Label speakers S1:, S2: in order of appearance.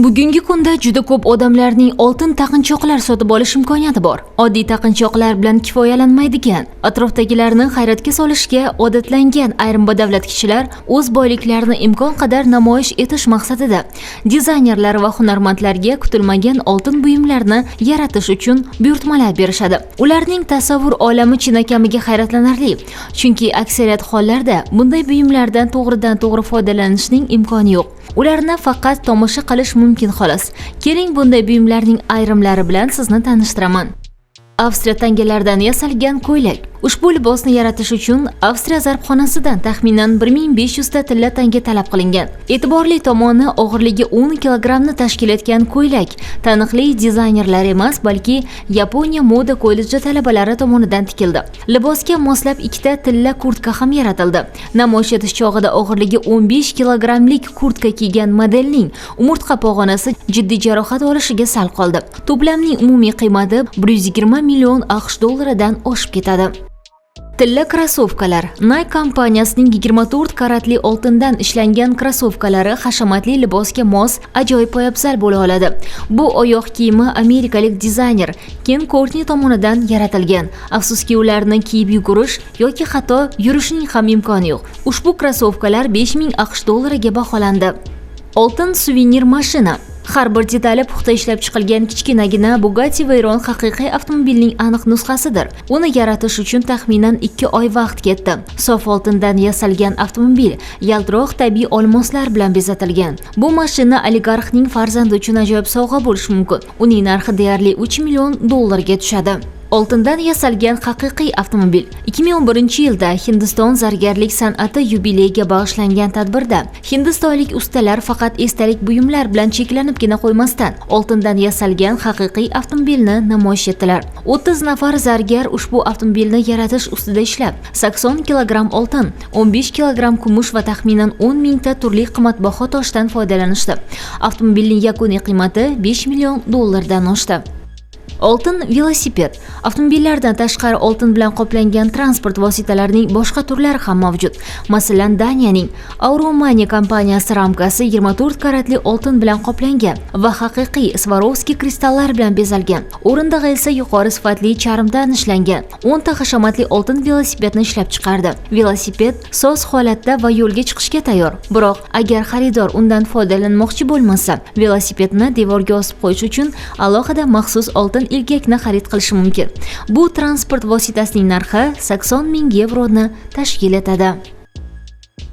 S1: Bugungi kunda juda ko'p odamlarning oltin taqinchoqlar sotib olish imkoniyati bor. Oddiy taqinchoqlar bilan kifoyalanmaydigan, atrofdagilarni hayratga solishga odatlangan ayrim badavlat kishilar o'z boyliklarini imkon qadar namoyish etish maqsadida dizaynerlar va hunarmandlarga kutilmagan oltin buyumlarni yaratish uchun buyurtmalar berishadi. Ularning tasavvur olami chinakamiga hayratlanarli, chunki aksariyat hollarda bunday buyumlardan to'g'ridan-to'g'ri foydalanishning imkoni yo'q. Ularni faqat tomosha qilish mumkin xolos. Keling, bunday buyumlarning ayrimlari bilan sizni tanishtiraman. Avstriya tangalaridan yasalgan ko'ylak. Ushbu libosni yaratish uchun Avstriya zarbxonasidan taxminan 1500 ta tilla tanga talab qilingan. E'tiborli tomoni, og'irligi 10 kilogramni tashkil etgan ko'ylak taniqli dizaynerlar emas, balki Yaponiya moda kolleji talabalari tomonidan tikildi. Libosga moslab ikkita tilla kurtka ham yaratildi. Namoyish etish chog'ida og'irligi 15 kilogramlik kurtka kiygan modelning umurtqa pog'onasi jiddiy jarohat olishiga sal qoldi. To'plamning umumiy qiymati 120 million AQSh dollaridan oshib ketadi. Tilla krossovkalar. Nike kompaniyasining 24 karatli oltindan ishlangan krossovkalari hashamatli libosga mos, ajoyib poyabzal bo'la oladi. Bu oyoq kiyimi amerikalik dizayner Ken Courtney tomonidan yaratilgan. Afsuski, ularni kiyib yugurish yoki hatto yurishning ham imkoni yo'q. Ushbu krossovkalar 5000 AQSh dollariga baholandi. Oltin suvenir mashina. Har bir detali puxta ishlab chiqilgan kichkinagina Bugatti Veyron haqiqiy avtomobilning aniq nusxasidir. Uni yaratish uchun taxminan 2 oy vaqt ketdi. Sof oltindan yasalgan avtomobil yaltiroq tabiiy olmoslar bilan bezatilgan. Bu mashina oligarxning farzandi uchun ajoyib sovg'a bo'lishi mumkin. Uning narxi deyarli 3 million dollarga tushadi. Oltindan yasalgan haqiqiy avtomobil. 2011-yilda Hindiston zargarlik san'ati yubileyiga bag'ishlangan tadbirda hindistonlik ustalar faqat esdalik buyumlar bilan cheklanibgina qo'ymasdan oltindan yasalgan haqiqiy avtomobilni namoyish etdilar. 30 nafar zargar ushbu avtomobilni yaratish ustida ishlab, 80 kilogramm oltin, 15 kilogramm kumush va taxminan 10 mingta turli qimmatbaho toshdan foydalanishdi. Avtomobilning yakuniy qiymati 5 million dollardan oshdi. Oltin velosiped. Avtomobillardan tashqari oltin bilan qoplangan transport vositalarining boshqa turlari ham mavjud. Masalan, Daniyaning Euromania kompaniyasi ramkasi 24 karatli oltin bilan qoplangan va haqiqiy Swarovski kristallar bilan bezalgan. O'rindig'i esa yuqori sifatli charmdan ishlangan. 10 ta hashamatli oltin velosipedni ishlab chiqardi. Velosiped soz holatda va yo'lga chiqishga tayyor. Biroq agar xaridor undan foydalanmoqchi bo'lmasa, velosipedni devorga osib qo'yish uchun alohida maxsus oltin ilgakni xarid qilishi mumkin. Bu transport vositasining narxi 80 ming yevroni tashkil etadi.